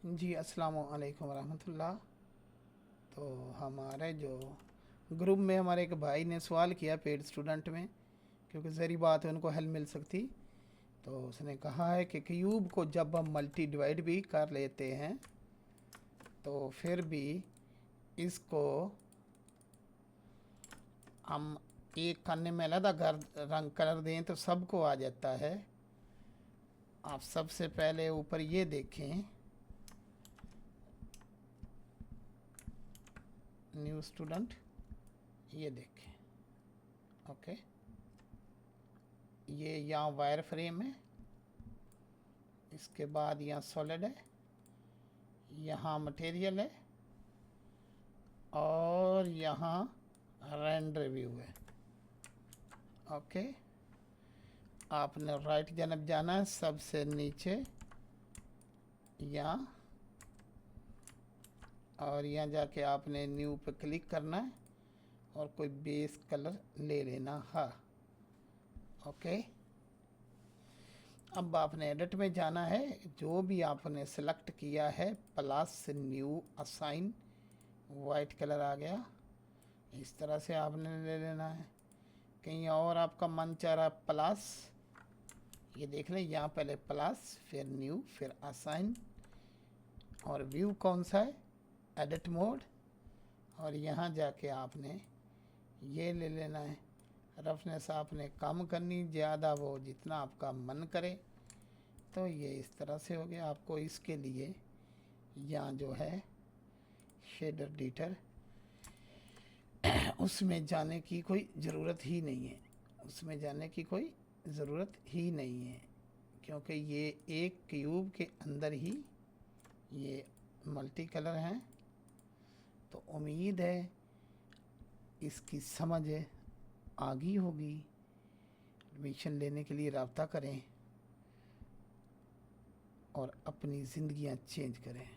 जी, अस्सलामु अलैकुम वरहमतुल्लाह। तो हमारे जो ग्रुप में हमारे एक भाई ने सवाल किया पेड स्टूडेंट में, क्योंकि ज़री बात है उनको हेल्प मिल सकती। तो उसने कहा है कि क्यूब को जब हम मल्टी डिवाइड भी कर लेते हैं तो फिर भी इसको हम एक खाने में अलग रंग कलर दें तो सबको आ जाता है। आप सबसे पहले ऊपर ये देखें, न्यू स्टूडेंट, ये देखें। ओके, ये यहाँ वायर फ्रेम है, इसके बाद यहाँ सॉलिड है, यहाँ मटेरियल है और यहाँ रेंडर व्यू है। ओके, आपने राइट जानब जाना है, सबसे नीचे यहाँ, और यहाँ जाके आपने न्यू पे क्लिक करना है और कोई बेस कलर ले लेना है। ओके, अब आपने एडिट में जाना है, जो भी आपने सेलेक्ट किया है plus new assign, white colour आ गया, इस तरह से आपने ले लेना है। कहीं और आपका मन चाह रहा प्लस, ये देख लें, यहाँ पहले प्लस फिर न्यू फिर असाइन, और व्यू कौन सा है, एडिट मोड, और यहाँ जाके आपने ये ले लेना है। रफनेस आपने कम करनी, ज़्यादा वो जितना आपका मन करे। तो ये इस तरह से हो गया। आपको इसके लिए यहाँ जो है शेडर एडिटर, उसमें जाने की कोई ज़रूरत ही नहीं है, उसमें जाने की कोई ज़रूरत ही नहीं है, क्योंकि ये एक क्यूब के अंदर ही ये मल्टी कलर हैं। तो उम्मीद है इसकी समझ आ गई होगी। एडमिशन लेने के लिए रब्ता करें और अपनी ज़िंदगियां चेंज करें।